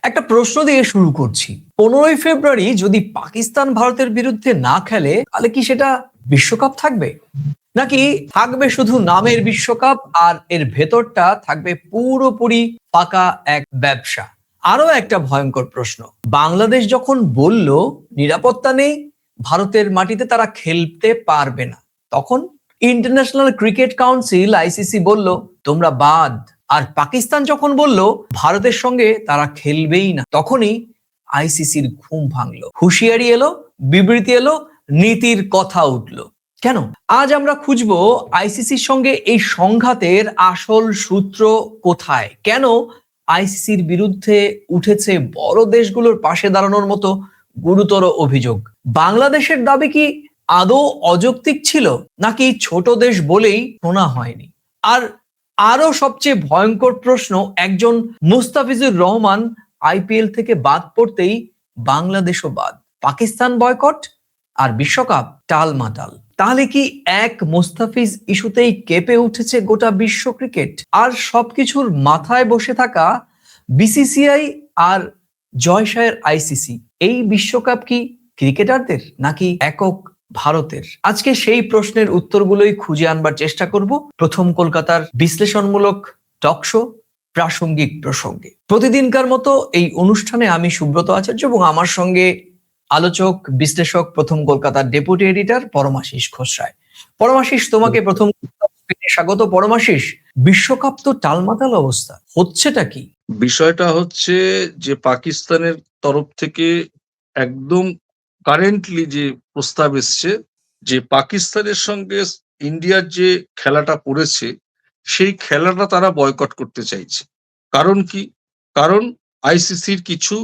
একটা প্রশ্ন দিয়ে শুরু করছি। 15ই ফেব্রুয়ারি যদি পাকিস্তান ভারতের বিরুদ্ধে না খেলে তাহলে কি সেটা বিশ্বকাপ থাকবে, নাকি থাকবে শুধু নামের বিশ্বকাপ আর এর ভেতরটা থাকবে পুরোপুরি ফাঁকা এক ব্যবসা? আরো একটা ভয়ঙ্কর প্রশ্ন, বাংলাদেশ যখন বলল নিরাপত্তা নেই, ভারতের মাটিতে তারা খেলতে পারবে না, তখন ইন্টারন্যাশনাল ক্রিকেট কাউন্সিল আইসিসি বলল তোমরা বাদ। আর পাকিস্তান যখন বলল ভারতের সঙ্গে তারা খেলবেই না, তখনই আইসিসির ঘুম ভাঙলো, হুঁশিয়ারি এলো, বিবৃতি এলো, নীতির কথা উঠলো। কেন? আজ আমরা খুঁজবো আইসিসির সঙ্গে এই সংঘাতের আসল সূত্র কোথায়, কেন আইসিসির বিরুদ্ধে উঠেছে বড় দেশগুলোর পাশে দাঁড়ানোর মতো গুরুতর অভিযোগ। বাংলাদেশের দাবি কি আদৌ অযৌক্তিক ছিল, নাকি ছোট দেশ বলেই শোনা হয়নি? আর আরো সবচেয়ে ভয়ঙ্কর প্রশ্ন, একজন মুস্তাফিজুর রহমান আইপিএল থেকে বাদ পড়তেই বাংলাদেশও বাদ, পাকিস্তান বয়কট আর বিশ্বকাপ টালমাটাল। তাহলে কি এক মুস্তাফিজ ইস্যুতেই কেঁপে উঠেছে গোটা বিশ্ব ক্রিকেট? আর সবকিছুর মাথায় বসে থাকা বিসিসিআই আর জয়শায়ের আইসিসি, এই বিশ্বকাপ কি ক্রিকেটারদের নাকি একক ভারতের? আজকে সেই প্রশ্নের উত্তরগুলোই খুঁজে আনবার চেষ্টা করব প্রথম কলকাতার বিশ্লেষণমূলক টক শো প্রাসঙ্গিক প্রসঙ্গে। প্রতিদিনকার মতো এই অনুষ্ঠানে আমি সুব্রত আচার্য এবং আমার সঙ্গে আলোচক বিশ্লেষক প্রথম কলকাতার ডেপুটি এডিটর পরমাশিস ঘোষরায়। পরমাশিস, তোমাকে প্রথম স্বাগত। পরমাশিস, বিশ্বকাপ তো টালমাটাল অবস্থা, হচ্ছেটা কি? বিষয়টা হচ্ছে যে পাকিস্তানের তরফ থেকে একদম কারেন্টলি যে প্রস্তাব এসছে যে পাকিস্তানের সঙ্গে ইন্ডিয়ার যে খেলাটা পড়েছে সেই খেলাটা তারা বয়কট করতে চাইছে। কারণ কি? কারণ আইসিসির কিছু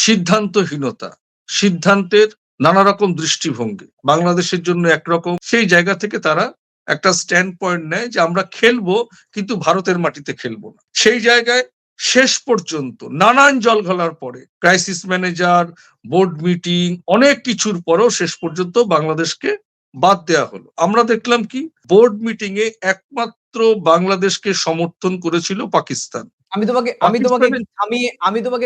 সিদ্ধান্তহীনতা, সিদ্ধান্তের নানা রকম দৃষ্টিভঙ্গি, বাংলাদেশের জন্য একরকম, সেই জায়গা থেকে তারা একটা স্ট্যান্ড পয়েন্ট নেয় যে আমরা খেলবো কিন্তু ভারতের মাটিতে খেলবো না। সেই জায়গায় শেষ পর্যন্ত নানান জলঘোলার পরে, ক্রাইসিস ম্যানেজার, বোর্ড মিটিং, অনেক কিছুর পরেও শেষ পর্যন্ত বাংলাদেশকে বাদ দেয়া হলো। আমরা দেখলাম কি, বোর্ড মিটিং এ একমাত্র বাংলাদেশকে সমর্থন করেছিল পাকিস্তান। আমি তোমাকে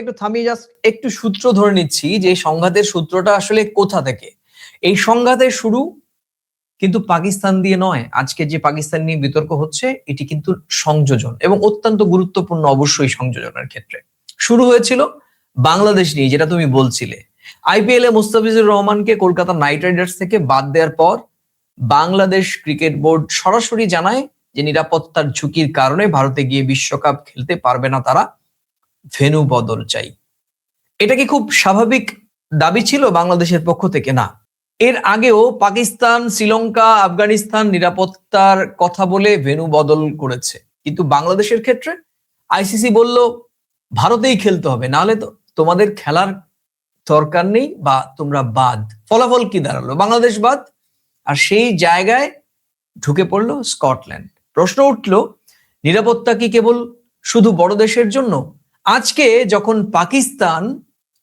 একটু থামিয়ে জাস্ট একটু সূত্র ধরে নিচ্ছি যে সংঘাতের সূত্রটা আসলে কোথা থেকে। এই সংঘাতের শুরু কিন্তু পাকিস্তান দিয়ে নয়। আজকে যে পাকিস্তান নিয়ে বিতর্ক হচ্ছে এটি কিন্তু সংযোজন, এবং অত্যন্ত গুরুত্বপূর্ণ অবশ্যই সংযোজনের ক্ষেত্রে। শুরু হয়েছিল বাংলাদেশ নিয়ে, যেটা তুমি বলছিলে। আইপিএল এ মুস্তাফিজুর রহমানকে কলকাতা নাইট রাইডার্স থেকে বাদ দেওয়ার পর বাংলাদেশ ক্রিকেট বোর্ড সরাসরি জানায় যে নিরাপত্তার ঝুঁকির কারণে ভারতে গিয়ে বিশ্বকাপ খেলতে পারবে না তারা, ভেন্যু বদল চাই। এটা কি খুব স্বাভাবিক দাবি ছিল বাংলাদেশের পক্ষ থেকে? না, এর আগেও পাকিস্তান, শ্রীলঙ্কা, আফগানিস্তান নিরাপত্তার কথা বলে ভেন্যু বদল করেছে, কিন্তু বাংলাদেশের ক্ষেত্রে আইসিসি বলল ভারতেই খেলতে হবে, নাহলে তো তোমাদের খেলার দরকার নেই বা তোমরা বাদ। ফলাফল কি দাঁড়ালো? বাংলাদেশ বাদ, আর সেই জায়গায় ঢুকে পড়লো স্কটল্যান্ড। প্রশ্ন উঠলো, নিরাপত্তা কি কেবল শুধু বড় দেশের জন্য? আজকে যখন পাকিস্তান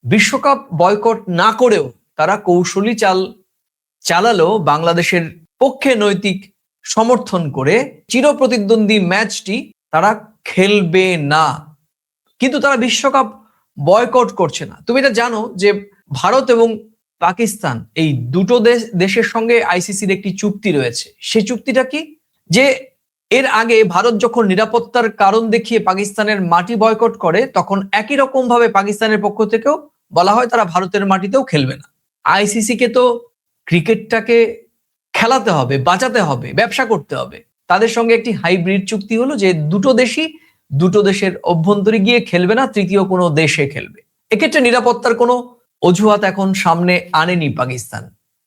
বিশ্বকাপ বয়কট না করেও তারা কৌশলী চালালো বাংলাদেশের পক্ষে নৈতিক সমর্থন করে, চিরপ্রতিদ্বন্দ্বী ম্যাচটি তারা খেলবে না, কিন্তু তারা বিশ্বকাপ বয়কট করছে না। তুমি এটা জানো যে ভারত এবং পাকিস্তান এই দুটো দেশের সঙ্গে আইসিসির একটি চুক্তি রয়েছে। সেই চুক্তিটা কি? যে এর আগে ভারত যখন নিরাপত্তার কারণ দেখিয়ে পাকিস্তানের মাটি বয়কট করে, তখন একই রকম ভাবে পাকিস্তানের পক্ষ থেকেও বলা হয় তারা ভারতের মাটিতেও খেলবে না। আইসিসি কে তো ক্রিকেটটাকে খেলাতে হবে, বাঁচাতে হবে, ব্যবসা করতে হবে। তাদের সঙ্গে একটি হাইব্রিড চুক্তি হলো যে দুটো দেশের অভ্যন্তরে গিয়ে খেলবে না, তৃতীয় কোনো দেশে খেলবে। এক্ষেত্রে নিরাপত্তার কোনো অজুহাত এখন সামনে আনেনি পাকিস্তান,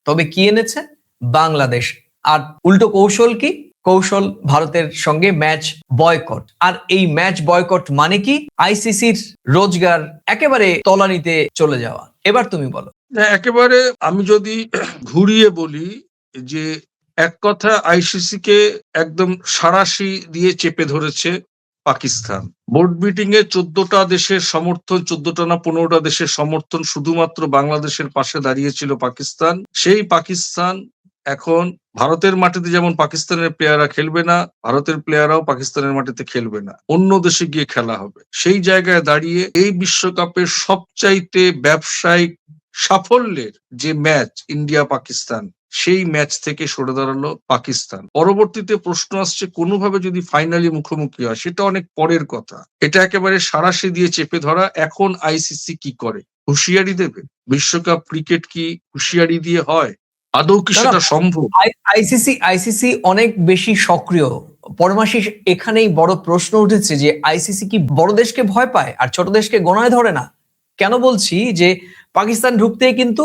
তবে কি এনেছে বাংলাদেশ। আর উল্টো কৌশল কি? কৌশল ভারতের সঙ্গে ম্যাচ বয়কট। আর এই ম্যাচ বয়কট মানে কি? আইসিসির রোজগার একেবারে তলানিতে চলে যাওয়া। এবার তুমি বলো। একেবারে আমি যদি ঘুরিয়ে বলি যে এক কথা, আইসিসি কে একদম সাঁড়াশি দিয়ে চেপে ধরেছে পাকিস্তান। বোর্ড মিটিং এ 14টা দেশের সমর্থন, 14টা না 15টা দেশের সমর্থন, শুধুমাত্র বাংলাদেশের পাশে দাঁড়িয়েছিল পাকিস্তান। সেই পাকিস্তান এখন ভারতের মাটিতে যেমন পাকিস্তানের প্লেয়াররা খেলবে না, ভারতের প্লেয়াররাও পাকিস্তানের মাটিতে খেলবে না, অন্য দেশে গিয়ে খেলা হবে। সেই জায়গায় দাঁড়িয়ে এই বিশ্বকাপের সবচাইতে ব্যবসায়িক সাফল্যের যে ম্যাচ ইন্ডিয়া পাকিস্তান, সেই ম্যাচ থেকে সরে দাঁড়ালো পাকিস্তান। পরবর্তীতে প্রশ্ন আসছে, কোনোভাবে যদি ফাইনালি মুখোমুখি হয়, সেটা অনেক পরের কথা। এটা একেবারে সাঁড়াশি দিয়ে চেপে ধরা। এখন আইসিসি কি করে? হুঁশিয়ারি দেবে? বিশ্বকাপ ক্রিকেট কি হুঁশিয়ারি দিয়ে হয়? আদৌ কি না, না, সেটা সম্ভব? আইসিসি অনেক বেশি সক্রিয়। পরমাশিস, এখানেই বড় প্রশ্ন উঠেছে যে আইসিসি কি বড় দেশকে ভয় পায় আর ছোট দেশকে গোনায় ধরে না? কেন বলছি যে পাকিস্তান ঢুকতেই কিন্তু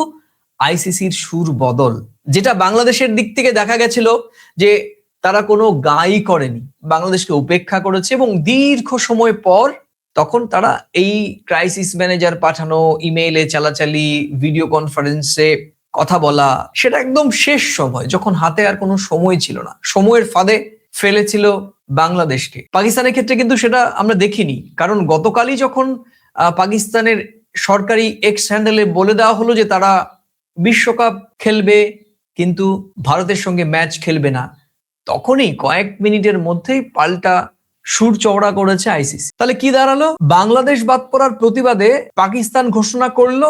আইসিসির সুর বদল, যেটা বাংলাদেশের দিক থেকে দেখা গেছিল যে তারা কোনো গাই করেনি, বাংলাদেশকে উপেক্ষা করেছে এবং দীর্ঘ সময় পর তখন তারা এই ক্রাইসিস ম্যানেজার পাঠানো, ইমেইলে চালাচালি, ভিডিও কনফারেন্সে কথা বলা, সেটা একদম শেষ সময় যখন হাতে আর কোনো সময় ছিল না, সময়ের ফাঁদে ফেলেছিল বাংলাদেশকে। পাকিস্তানের ক্ষেত্রে কিন্তু সেটা আমরা দেখিনি, কারণ গতকালই যখন পাকিস্তানের সরকারি এক্স হ্যান্ডেলে বলে দেওয়া হলো যে তারা বিশ্বকাপ খেলবে কিন্তু ভারতের সঙ্গে ম্যাচ খেলবে না, তখনই কয়েক মিনিটের মধ্যেই পাল্টা সুর চওড়া করেছে আইসিসি। তাহলে কি দাঁড়ালো? বাংলাদেশ বাদ পড়ার প্রতিবাদে পাকিস্তান ঘোষণা করলো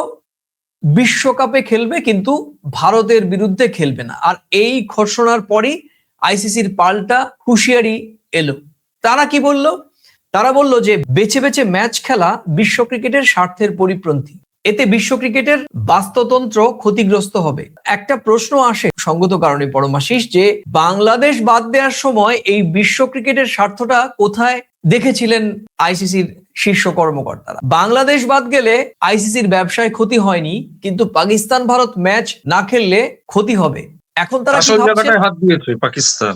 বিশ্বকাপে খেলবে কিন্তু ভারতের বিরুদ্ধে খেলবে না, আর এই ঘোষণার পরই আইসিসির পাল্টা হুঁশিয়ারি এলো। তারা কি বলল? তারা বলল যে বেছে বেছে ম্যাচ খেলা বিশ্ব ক্রিকেটের স্বার্থের পরিপন্থী, এতে বিশ্ব ক্রিকেটের বাস্তুতন্ত্র ক্ষতিগ্রস্ত হবে। একটা প্রশ্ন আসে সঙ্গত কারণে পরমাশিস, যে বাংলাদেশ বাদ দেওয়ার সময় এই বিশ্ব ক্রিকেটের স্বার্থটা কোথায় দেখেছিলেন আইসিসির শীর্ষ কর্মকর্তারা? বাংলাদেশ বাদ গেলে আইসিসির ব্যবসায় ক্ষতি হয়নি, কিন্তু পাকিস্তান ভারত ম্যাচ না খেললে ক্ষতি হবে। এখন তারা কি আসল ভাবছে? জায়গাটায় হাত দিয়েছে পাকিস্তান।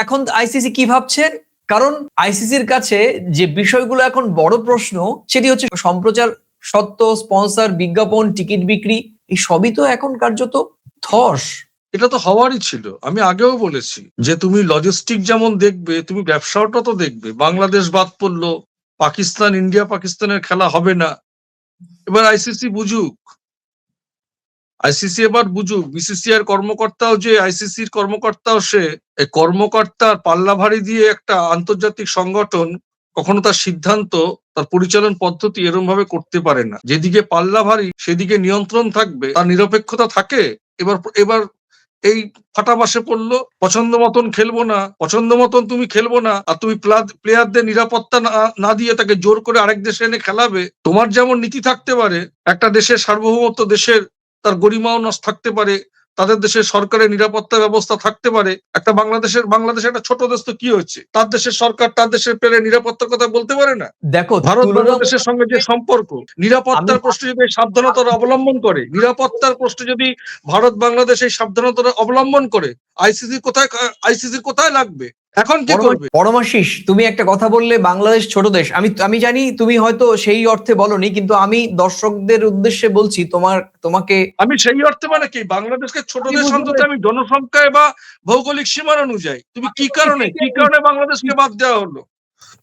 এখন আইসিসি কি ভাবছে? কারণ আইসিসির কাছে যে বিষয়গুলো এখন বড় প্রশ্ন, সেটি হচ্ছে সম্প্রচার সত্ত্ব, স্পন্সর, বিজ্ঞাপন, টিকিট বিক্রি, এই সবই তো এখন কার্যত ধস। এটা তো হওয়ারই ছিল। আমি আগেও বলেছি যে তুমি লজিস্টিক যেমন দেখবে, তুমি ব্যবসাটা তো দেখবে। বাংলাদেশ বাদ পড়লো, পাকিস্তান, ইন্ডিয়া পাকিস্তানের খেলা হবে না। এবার আইসিসি বুঝুক, আইসিসি এবার বুঝুক। বিসিসিআর কর্মকর্তাও যে আইসিসির কর্মকর্তাও সে, এই কর্মকর্তার পাল্লা ভারী দিয়ে একটা আন্তর্জাতিক সংগঠন কখনো তার সিদ্ধান্ত, তার পরিচালন পদ্ধতি এরম ভাবে করতে পারে না। যেদিকে পাল্লা ভারী সেদিকে নিয়ন্ত্রণ থাকবে, তার নিরপেক্ষতা থাকে। এবার এবার এই ফাটাবাসে পড়লো, পছন্দ মতন খেলবো না, পছন্দ মতন তুমি খেলবো না, আর তুমি প্লেয়ারদের নিরাপত্তা না দিয়ে তাকে জোর করে আরেক দেশে এনে খেলাবে। তোমার যেমন নীতি থাকতে পারে, একটা দেশের সার্বভৌমত্ব, দেশের তার গরিমাও নষ্ট থাকতে পারে, তাদের দেশের সরকারের নিরাপত্তা ব্যবস্থা থাকতে পারে। একটা বাংলাদেশ একটা ছোট দেশ, তো কি হচ্ছে? তার দেশের সরকার তার দেশের প্লেয়ারের নিরাপত্তার কথা বলতে পারে না? দেখো, ভারত বাংলাদেশের সঙ্গে যে সম্পর্ক, নিরাপত্তার প্রশ্নে যদি সাবধানতা অবলম্বন করে, নিরাপত্তার প্রশ্নে যদি ভারত বাংলাদেশ এই সাবধানতা অবলম্বন করে, আইসিসির কোথায় লাগবে? এখন কি করবে? পরমাশিস, তুমি একটা কথা বললে বাংলাদেশ ছোট দেশ, আমি জানি তুমি হয়তো সেই অর্থে বলনি, কিন্তু আমি দর্শকদের উদ্দেশ্যে বলছি, তোমাকে আমি সেই অর্থে মানে কি, বাংলাদেশকে ছোট দেশ অন্তত আমি জনসংখ্যায় বা ভৌগোলিক সীমার অনুযায়ী। তুমি কি কারণে বাংলাদেশকে বাদ দেওয়া হলো?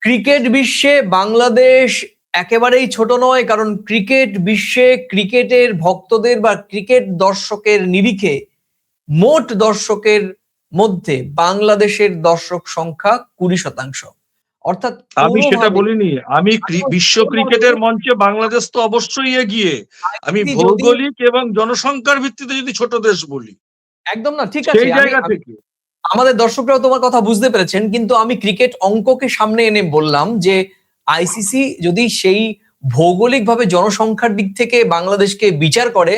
ক্রিকেট বিশ্বে বাংলাদেশ একেবারেই ছোট নয়, কারণ ক্রিকেট বিশ্বে ক্রিকেটের ভক্তদের বা ক্রিকেট দর্শকের নিরিখে মোট দর্শকের মধ্যে বাংলাদেশের দর্শক সংখ্যা 20%। অর্থাৎ আমি সেটা বলিনি। আমি বিশ্ব ক্রিকেটের কোনোভাবেই মঞ্চে বাংলাদেশ তো অবশ্যই এগিয়ে। আমি আইসিসি যদি ভৌগোলিক এবং জনসংখ্যার ভিত্তিতে যদি ছোট দেশ বলি, একদম না, ঠিক আছে, সেই জায়গা থেকে। আমাদের দর্শকরাও তোমার কথা বুঝতে পেরেছেন, কিন্তু আমি ক্রিকেট অঙ্ককে সামনে এনে বললাম যে আইসিসি যদি সেই ভৌগোলিকভাবে জনসংখ্যার দিক থেকে বাংলাদেশকে বিচার করে,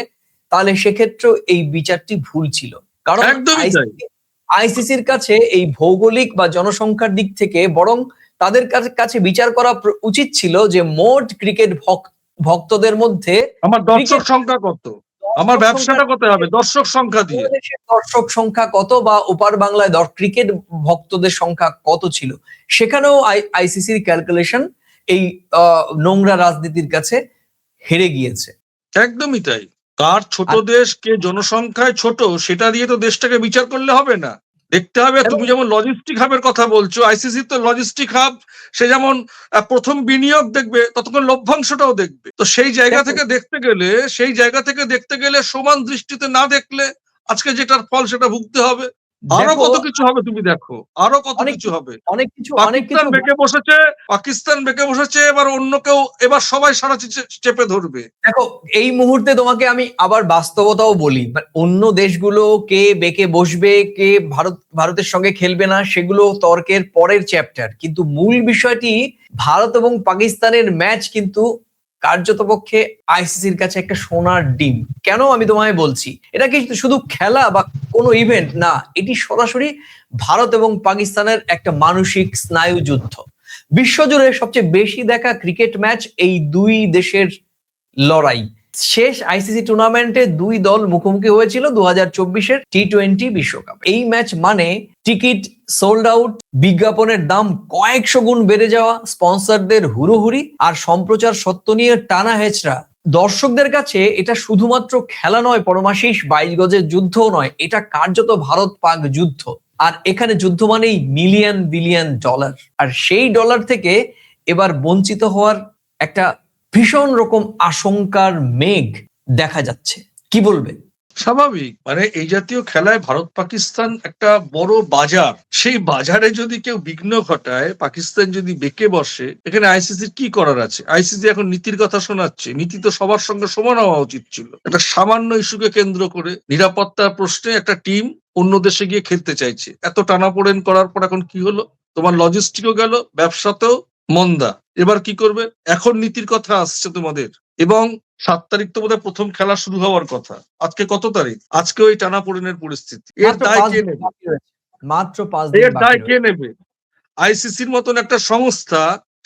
তাহলে সেক্ষেত্রে এই বিচারটি ভুল ছিল। কারণ একদমই তাই। আইসিসির কাছে এই ভৌগোলিক বা জনসংখ্যার দিক থেকে বরং তাদের কাছে বিচার করা উচিত ছিল যে মোট ক্রিকেট ভক্তদের মধ্যে আমার দর্শক সংখ্যা কত, আমার ব্যবসাটা কত হবে দর্শক সংখ্যা দিয়ে। বাংলাদেশের দর্শক সংখ্যা কত বা ওপার বাংলায় ক্রিকেট ভক্তদের সংখ্যা কত ছিল, সেখানেও আইসিসির ক্যালকুলেশন এই নোংরা রাজনীতির কাছে হেরে গিয়েছে। একদমই তাই। কার ছোট দেশ, কে জনসংখ্যায় ছোট, সেটা দিয়ে তো দেশটাকে বিচার করলে হবে না। দেখতে হবে, তুমি যেমন লজিস্টিক হাবের কথা বলছো, আইসিসি তো লজিস্টিক হাব, সে যেমন প্রথম বিনিয়োগ দেখবে, ততক্ষণ লভ্যাংশটাও দেখবে। তো সেই জায়গা থেকে দেখতে গেলে সমান দৃষ্টিতে না দেখলে আজকে যেটার ফল সেটা ভুগতে হবে। আরো দেখো, কত কিছু হবে তুমি দেখো, আরো কত অনেক কিছু হবে। অনেক কিছু পাকিস্তান বেঁকে বসেছে, এবার অন্য কেউ, এবার সবাই সারা চেপে ধরবে। দেখো, এই মুহূর্তে তোমাকে আমি আবার বাস্তবতাও বলি, অন্য দেশগুলো কে বেঁকে বসবে, কে ভারতের সঙ্গে খেলবে না, সেগুলো তর্কের পরের চ্যাপ্টার, কিন্তু মূল বিষয়টি ভারত এবং পাকিস্তানের ম্যাচ কিন্তু কার্যতপক্ষে আইসিসির কাছে একটা সোনার ডিম। কেন আমি তোমায় বলছি, এটা কি শুধু খেলা বা কোনো ইভেন্ট না, এটি সরাসরি ভারত এবং পাকিস্তানের একটা মানসিক স্নায়ু যুদ্ধ। বিশ্বজুড়ে সবচেয়ে বেশি দেখা ক্রিকেট ম্যাচ এই দুই দেশের লড়াই। শেষ আইসিসি টুর্নামেন্টে দুই দল মুখোমুখি হয়েছিল 2024-এর টি-20 বিশ্বকাপ। এই ম্যাচ মানে টিকিট সোল্ড আউট, বিজ্ঞাপনের দাম কয়েকশো গুণ বেড়ে যাওয়া, স্পন্সরদের হুড়োহুড়ি আর সম্প্রচার সত্ত্ব নিয়ে টানা হেচড়া। দর্শকদের কাছে এটা শুধুমাত্র খেলা নয় পরমাশিস, 22 গজের যুদ্ধও নয়, এটা কার্যত ভারত পাক যুদ্ধ। আর এখানে যুদ্ধ মানেই মিলিয়ন বিলিয়ন ডলার, আর সেই ডলার থেকে এবার বঞ্চিত হওয়ার একটা ভীষণ রকম আশঙ্কার মেঘ দেখা যাচ্ছে। কি বলবে? স্বাভাবিক, মানে এই জাতীয় খেলায় ভারত পাকিস্তান একটা বড় বাজার, সেই বাজারে যদি কেউ বিঘ্ন ঘটায়, পাকিস্তান যদি বেঁকে বসে, এখানে আইসিসির কি করার আছে? আইসিসি এখন নীতির কথা শোনাচ্ছে। নীতি তো সবার সঙ্গে সমান হওয়া উচিত ছিল। একটা সামান্য ইস্যুকে কেন্দ্র করে নিরাপত্তার প্রশ্নে একটা টিম অন্য দেশে গিয়ে খেলতে চাইছে, এত টানাপোড়েন করার পর এখন কি হলো? তোমার লজিস্টিকও গেল, ব্যবসাতেও মন্দা। এবার কি করবে? এখন নীতির কথা আসছে তোমাদের। এবং 7 তারিখ তো বোধহয় প্রথম খেলা শুরু হওয়ার কথা। আজকে কত তারিখ? আজকে ওই টানাপোড়েনের পরিস্থিতি। এর মাত্র দায় 5 কে দিন নেবে? বাকি রয়েছে, মাত্র 5 দিন এর বাকি দায় কে রয়েছে। নেবে? আইসিসির মতন একটা সংস্থা,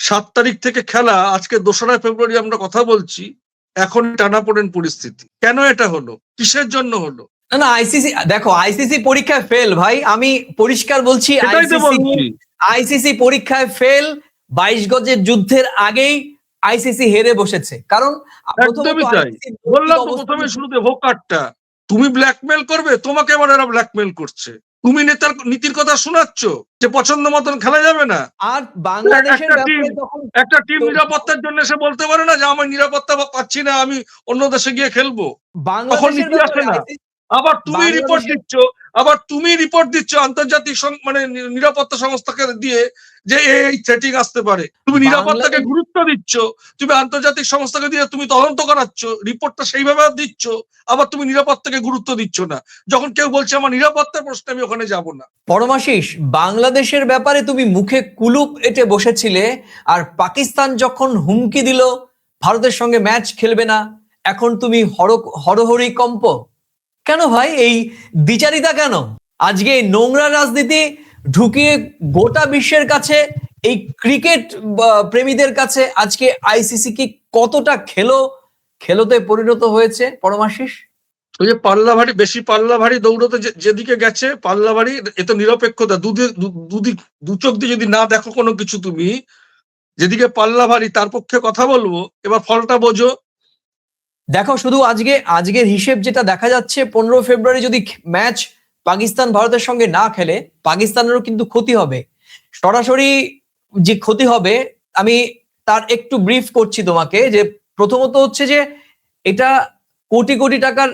7 তারিখ থেকে খেলা, আজকে 2রা ফেব্রুয়ারি আমরা কথা বলছি, এখন টানাপোড়েন পরিস্থিতি। কেন এটা হলো? কিসের জন্য হলো? না না, আইসিসি দেখো, আইসিসি পরীক্ষায় ফেল ভাই, আমি পরিষ্কার বলছি। সেটাই তো বলছি। আইসিসি পরীক্ষায় ফেল। 22 গজের যুদ্ধের আগেই আইসিসি হেরে বসেছে, কারণ প্রথমত একদমই তাই। আইসিসির বললাম নৈতিক তো অবস্থান। প্রথমে শুরুতে ভোকারটা। তুমি ব্ল্যাকমেল করবে, তোমাকে আবার এরা ব্ল্যাকমেল করছে। তুমি নেতার নীতির কথা শোনাচ্ছ যে পছন্দ মতন খেলা যাবে না। আর বাংলাদেশের একটা টিম, ব্যাপারে তখন একটা টিম তো নিরাপত্তার জন্য এসে বলতে পারে না যে আমি নিরাপত্তা পাচ্ছি না, আমি অন্য দেশে গিয়ে খেলবো? তখন বাংলাদেশের নীতি আসে ব্যাপারে না। আইসিসি আবার তুমি রিপোর্ট বাংলাদেশের দিচ্ছ, আন্তর্জাতিক মানে নিরাপত্তা সংস্থাকে দিয়ে যে এই থ্রেটিং আসতে পারে। তুমি নিরাপত্তাকে বাংলাদেশ গুরুত্ব দিচ্ছ, তুমি আন্তর্জাতিক সংস্থাকে দিয়ে তুমি তদন্ত করাচ্ছ, রিপোর্টটা সেইভাবে দিচ্ছ, আবার তুমি নিরাপত্তাকে গুরুত্ব দিচ্ছ না। যখন কেউ বলছে আমার নিরাপত্তার প্রশ্নে আমি ওখানে যাব না। পরমাশিস, বাংলাদেশের ব্যাপারে তুমি মুখে কুলুপ এঁটে বসেছিলে, আর পাকিস্তান যখন হুমকি দিল ভারতের সঙ্গে ম্যাচ খেলবে না, এখন তুমি হরহরি কম্প। কেন ভাই এই দ্বিচারিতা কেন? আজকে এই নোংরা রাজনীতি ঢুকিয়ে গোটা বিশ্বের কাছে, এই ক্রিকেট প্রেমীদের কাছে আজকে আইসিসি কি কতটা খেলোতে পরিণত হয়েছে পরমাশিস? ওই যে বেশি পাল্লা ভারী দৌড়তে যেদিকে গেছে, পাল্লা ভারী, এ তো নিরপেক্ষতা। দুদিক, দু চোখ দিয়ে যদি না দেখো কোনো কিছু, তুমি যেদিকে পাল্লা ভারী তার পক্ষে কথা বলবো। এবার ফলটা বোঝো। দেখো, শুধু আজকের হিসেব যেটা দেখা যাচ্ছে, 15 ফেব্রুয়ারি যদি ম্যাচ পাকিস্তান ভারতের সঙ্গে না খেলে, পাকিস্তানেরও কিন্তু ক্ষতি হবে। সরাসরি যে ক্ষতি হবে, আমি তার একটু ব্রিফ করছি তোমাকে। যে প্রথমত হচ্ছে যে এটা কোটি কোটি টাকার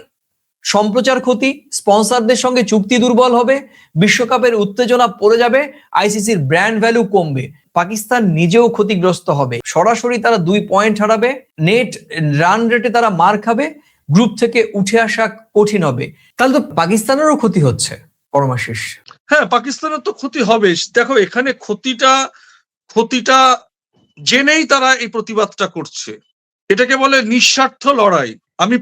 সম্প্রচার ক্ষতি, স্পন্সরদের সঙ্গে চুক্তি দুর্বল হবে, বিশ্বকাপের উত্তেজনা পড়ে যাবে, আইসিসির ব্র্যান্ড ভ্যালু কমবে, পাকিস্তান নিজেও ক্ষতিগ্রস্ত হবে, সরাসরি তারা 2 পয়েন্ট হারাবে, নেট রান রেটে তারা মার খাবে, গ্রুপ থেকে উঠে আসা কঠিন হবে। তাহলে তো পাকিস্তানেরও ক্ষতি হচ্ছে পরমাশিস। হ্যাঁ, পাকিস্তানের তো ক্ষতি হবে। দেখো, এখানে ক্ষতিটা জেনেই তারা এই প্রতিবাদটা করছে। এটাকে বলে নিঃস্বার্থ লড়াই। আমি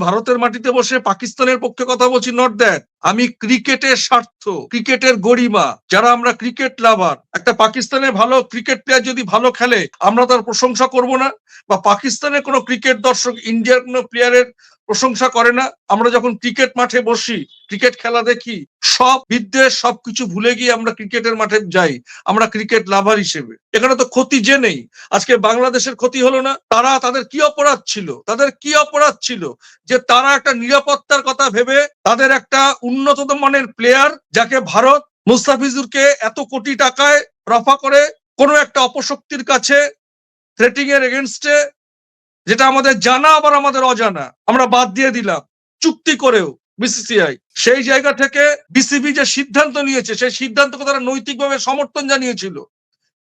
ভারতের মাটিতে বসে পাকিস্তানের পক্ষে কথা বলছি, নট দ্যাট। আমি ক্রিকেটের স্বার্থ, ক্রিকেটের গরিমা, যারা আমরা ক্রিকেট লাভার, একটা পাকিস্তানের ভালো ক্রিকেট প্লেয়ার যদি ভালো খেলে আমরা তার প্রশংসা করব না? বা পাকিস্তানের কোনো ক্রিকেট দর্শক ইন্ডিয়ার কোনো প্লেয়ারের প্রশংসা করে না? আমরা যখন ক্রিকেট মাঠে বসি, ক্রিকেট খেলা দেখি, সব বিদ্বেষ সবকিছু ভুলে গিয়ে আমরা ক্রিকেটের মাঠে যাই, আমরা ক্রিকেট লাভার হিসেবে। এখানে তো ক্ষতি জেনেই। আজকে বাংলাদেশের ক্ষতি হলো না? তাদের কি অপরাধ ছিল যে তারা একটা নিরাপত্তার কথা ভেবে তাদের একটা উন্নত মানের প্লেয়ার, যাকে ভারত মুস্তাফিজুরকে এত কোটি টাকায় রফা করে কোনো একটা অপশক্তির কাছে থ্রেটিং এর এগেনস্টে, যেটা আমাদের জানা আবার আমাদের অজানা, আমরা বাদ দিয়ে দিলাম চুক্তি করেও। বিসিসিআই। সেই জায়গা থেকে বিসিবি যে সিদ্ধান্ত নিয়েছে সেই সিদ্ধান্তকে তারা নৈতিকভাবে সমর্থন জানিয়েছিল,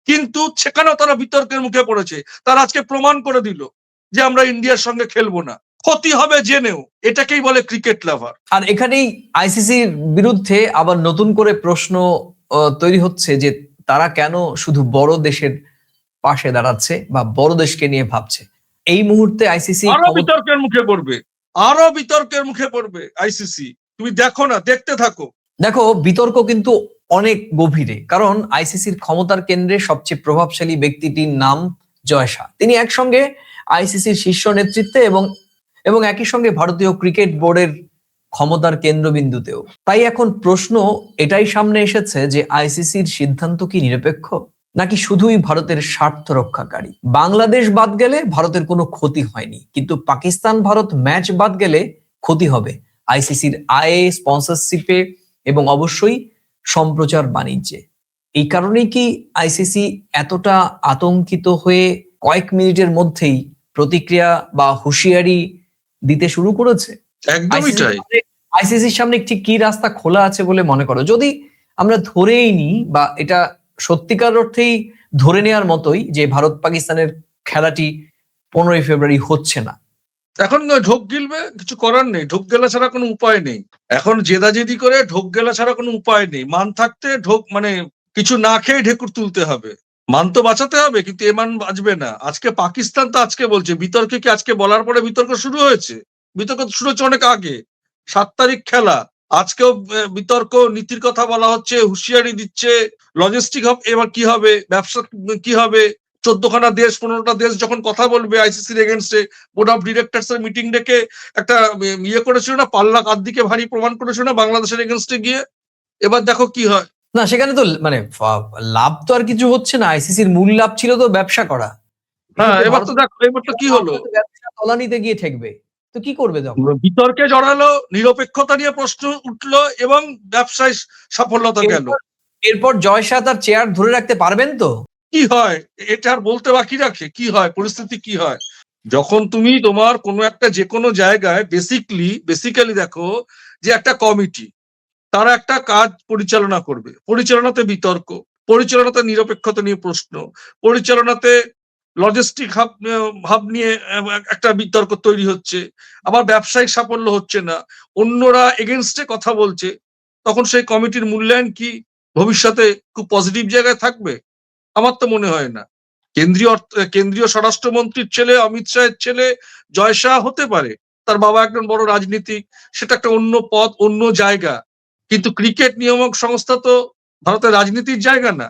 কিন্তু সেখানেও তারা বিতর্কের মুখে পড়েছে। তারা আজকে প্রমাণ করে দিল যে আমরা ইন্ডিয়ার সঙ্গে খেলবো না, ক্ষতি হবে জেনেও। এটাকেই বলে ক্রিকেট লাভার। আর এখানেই আইসিসির বিরুদ্ধে আবার নতুন করে প্রশ্ন তৈরি হচ্ছে যে তারা কেন শুধু বড় দেশের পাশে দাঁড়াচ্ছে বা বড় দেশকে নিয়ে ভাবছে। এই মুহূর্তে আইসিসি আরো বিতর্কের মুখে পড়বে, আরো বিতর্কের মুখে পড়বে আইসিসি। তুমি দেখো না, দেখতে থাকো। দেখো, বিতর্ক কিন্তু অনেক গভীরে, কারণ আইসিসির ক্ষমতার কেন্দ্রে সবচেয়ে প্রভাবশালী ব্যক্তিটির নাম জয় শাহ। তিনি একসঙ্গে আইসিসির শীর্ষ নেতৃত্বে এবং একই সঙ্গে ভারতীয় ক্রিকেট বোর্ডের ক্ষমতার কেন্দ্রবিন্দুতেও। তাই এখন প্রশ্ন এটাই সামনে এসেছে যে আইসিসির সিদ্ধান্ত কি নিরপেক্ষ, নাকি শুধুই ভারতের স্বার্থ রক্ষাকারী। বাংলাদেশ বাদ গেলে ভারতের কোনো ক্ষতি হয়নি, কিন্তু পাকিস্তান ভারত ম্যাচ বাদ গেলে ক্ষতি হবে আইসিসির আয়ে, স্পন্সরশিপে এবং অবশ্যই সম্প্রচার বাণিজ্যে। এই কারণেই কি আইসিসি এতটা আতঙ্কিত হয়ে কয়েক মিনিটের মধ্যেই প্রতিক্রিয়া বা হুঁশিয়ারি দিতে শুরু করেছে? একদমই তাই। আইসিসির সামনে ঠিক কি রাস্তা খোলা আছে বলে মনে করো? যদি আমরা ধরেই নিই বা এটা সত্যিকার অর্থেই ধরে নেওয়ার মতোই যে ভারত পাকিস্তানের খেলাটি 15ই ফেব্রুয়ারি হচ্ছে না, এখন ঢোক গিলবে, কিছু করার নেই। ঢোক গেলা ছাড়া কোনো উপায় নেই। এখন জেদাজেদি করে ঢোক গেলা ছাড়া কোনো উপায় নেই। মান থাকতে ঢোক মানে কিছু না খেয়ে ঢেকুর তুলতে হবে। মান তো বাঁচাতে হবে, কিন্তু এ মান বাঁচবে না। আজকে পাকিস্তান তো আজকে বলছে, বিতর্কে কি আজকে বলার পরে বিতর্ক শুরু হয়েছে? বিতর্ক শুরু হচ্ছে অনেক আগে। 7 তারিখ খেলা, আজকেও বিতর্ক, নীতির কথা বলা হচ্ছে, হুঁশিয়ারি দিচ্ছে। লজিস্টিক এবার কি হবে, ব্যবসা কি হবে। 14খানা দেশ, 15টা দেশ যখন কথা বলবে আইসিসির এগেনস্টে, বোর্ড অফ ডিরেক্টরস এর মিটিং ডেকে একটা ইয়ে করেছিল না, পাল্লা কার দিকে ভারী প্রমাণ করেছিল না বাংলাদেশের এগেনস্টে গিয়ে। এবার দেখো কি হয়। না সেখানে তো মানে লাভ তো আর কিছু হচ্ছে না। আইসিসির মূল লাভ ছিল তো ব্যবসা করা। হ্যাঁ, এবার তো দেখো, এবার তো কি হলো। ব্যবসা তলানিতে গিয়ে ঠেকবে, তো কি করবে তখন? বিতর্কে জড়ালো, নিরপেক্ষতা নিয়ে প্রশ্ন উঠলো এবং ব্যবসায় সফলতা গেল। এরপর জয় শাহ তার চেয়ার ধরে রাখতে পারবেন তো? কি হয় এটা আর বলতে বাকি রাখে? কি হয়, পরিস্থিতি কি হয় যখন তুমি তোমার কোনো একটা যে কোনো জায়গায় বেসিক্যালি দেখো যে একটা কমিটি, তারা একটা কাজ পরিচালনা করবে। পরিচালনাতে বিতর্ক, পরিচালনাতে নিরপেক্ষতা নিয়ে প্রশ্ন, পরিচালনাতে লজিস্টিক ভাব নিয়ে একটা বিতর্ক তৈরি হচ্ছে, আবার ব্যবসায়িক সাফল্য হচ্ছে না, অন্যরা এগেনস্টে কথা বলছে। তখন সেই কমিটির মূল্যায়ন কি ভবিষ্যতে খুব পজিটিভ জায়গায় থাকবে? আমার তো মনে হয় না। কেন্দ্রীয় স্বরাষ্ট্রমন্ত্রীর ছেলে, অমিত শাহের ছেলে জয় শাহ হতে পারে, তার বাবা একজন বড় রাজনীতিক, সেটা একটা অন্য পথ, অন্য জায়গা। কিন্তু ক্রিকেট নিয়ামক সংস্থা তো ভারতের রাজনীতির জায়গা না।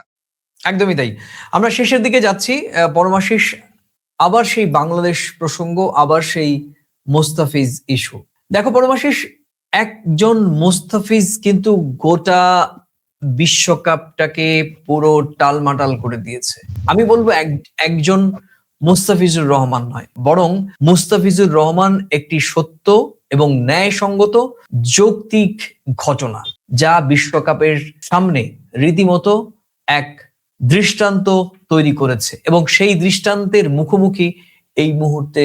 একদমই তাই। আমরা শেষের দিকে যাচ্ছি। পরমাশিস, আবার সেই বাংলাদেশ প্রসঙ্গ, আবার সেই মোস্তাফিজ ইস্যু। দেখো পরমাশিস, একজন মোস্তাফিজ কিন্তু গোটা বিশ্বকাপটাকে পুরো টালমাটাল করে দিয়েছে। আমি বলবো একজন মুস্তাফিজুর রহমান নয়, বরং মুস্তাফিজুর রহমান একটি সত্য এবং ন্যায়সঙ্গত যৌক্তিক ঘটনা, যা বিশ্বকাপের সামনে রীতিমতো এক দৃষ্টান্ত তৈরি করেছে এবং সেই দৃষ্টান্তের মুখোমুখি এই মুহূর্তে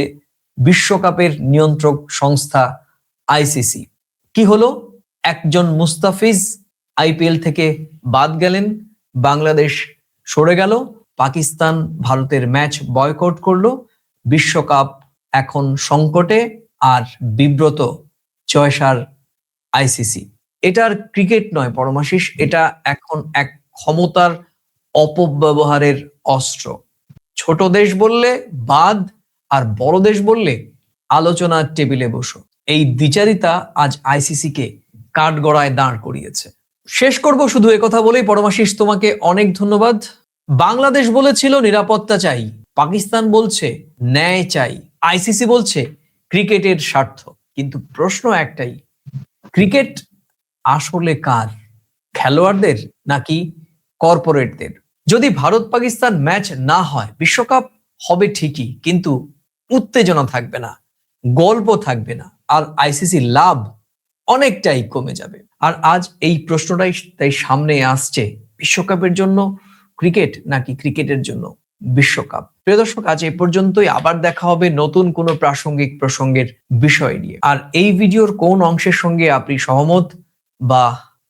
বিশ্বকাপের নিয়ন্ত্রক সংস্থা আইসিসি। কি হলো? একজন মুস্তাফিজ আইপিএল থেকে বাদ গেলেন, বাংলাদেশ সরে গেল, পাকিস্তান ভারতের ম্যাচ বয়কট করলো, বিশ্বকাপ এখন সংকটে আর বিব্রত জয় শাহর আইসিসি। এটার ক্রিকেট নয় পরমাশিস, এটা এখন এক ক্ষমতার অপব্যবহারের অস্ত্র। ছোট দেশ বললে বাদ, আর বড় দেশ বললে আলোচনার টেবিলে বসো। এই দ্বিচারিতা আজ আইসিসি কে কাঠগড়ায় দাঁড় করিয়েছে। শেষ করব শুধু একথা বলেই পরমাশিস, তোমাকে অনেক ধন্যবাদ। বাংলাদেশ বলেছিল নিরাপত্তা চাই, পাকিস্তান বলছে ন্যায় চাই, আইসিসি বলছে ক্রিকেটের স্বার্থ। কিন্তু প্রশ্ন একটাই, ক্রিকেট আসলে কার? খেলোয়াড়দের নাকি কর্পোরেটদের? যদি ভারত পাকিস্তান ম্যাচ না হয়, বিশ্বকাপ হবে ঠিকই, কিন্তু উত্তেজনা থাকবে না, গল্প থাকবে না, আর আইসিসি লাভ অনেকটাই কমে যাবে। আর আজ এই প্রশ্নটাই তাই সামনে আসছে, বিশ্বকাপের জন্য ক্রিকেট নাকি ক্রিকেটের জন্য বিশ্বকাপ? প্রিয় দর্শক, আজ এই পর্যন্তই। আবার দেখা হবে নতুন কোনো প্রাসঙ্গিক প্রসঙ্গের বিষয় নিয়ে। আর এই ভিডিওর কোন অংশের সঙ্গে আপনি সহমত বা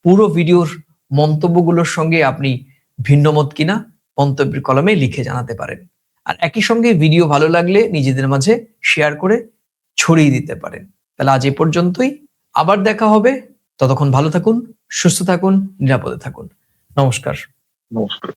পুরো ভিডিওর মন্তব্যগুলোর সঙ্গে আপনি ভিন্নমত কিনা মন্তব্যের কলমে লিখে জানাতে পারেন। আর একই সঙ্গে ভিডিও ভালো লাগলে নিজেদের মাঝে শেয়ার করে ছড়িয়ে দিতে পারেন। তাহলে আজ এই পর্যন্তই, আবার দেখা হবে। ততক্ষণ ভালো থাকুন, সুস্থ থাকুন, নিরাপদে থাকুন। নমস্কার। নমস্কার।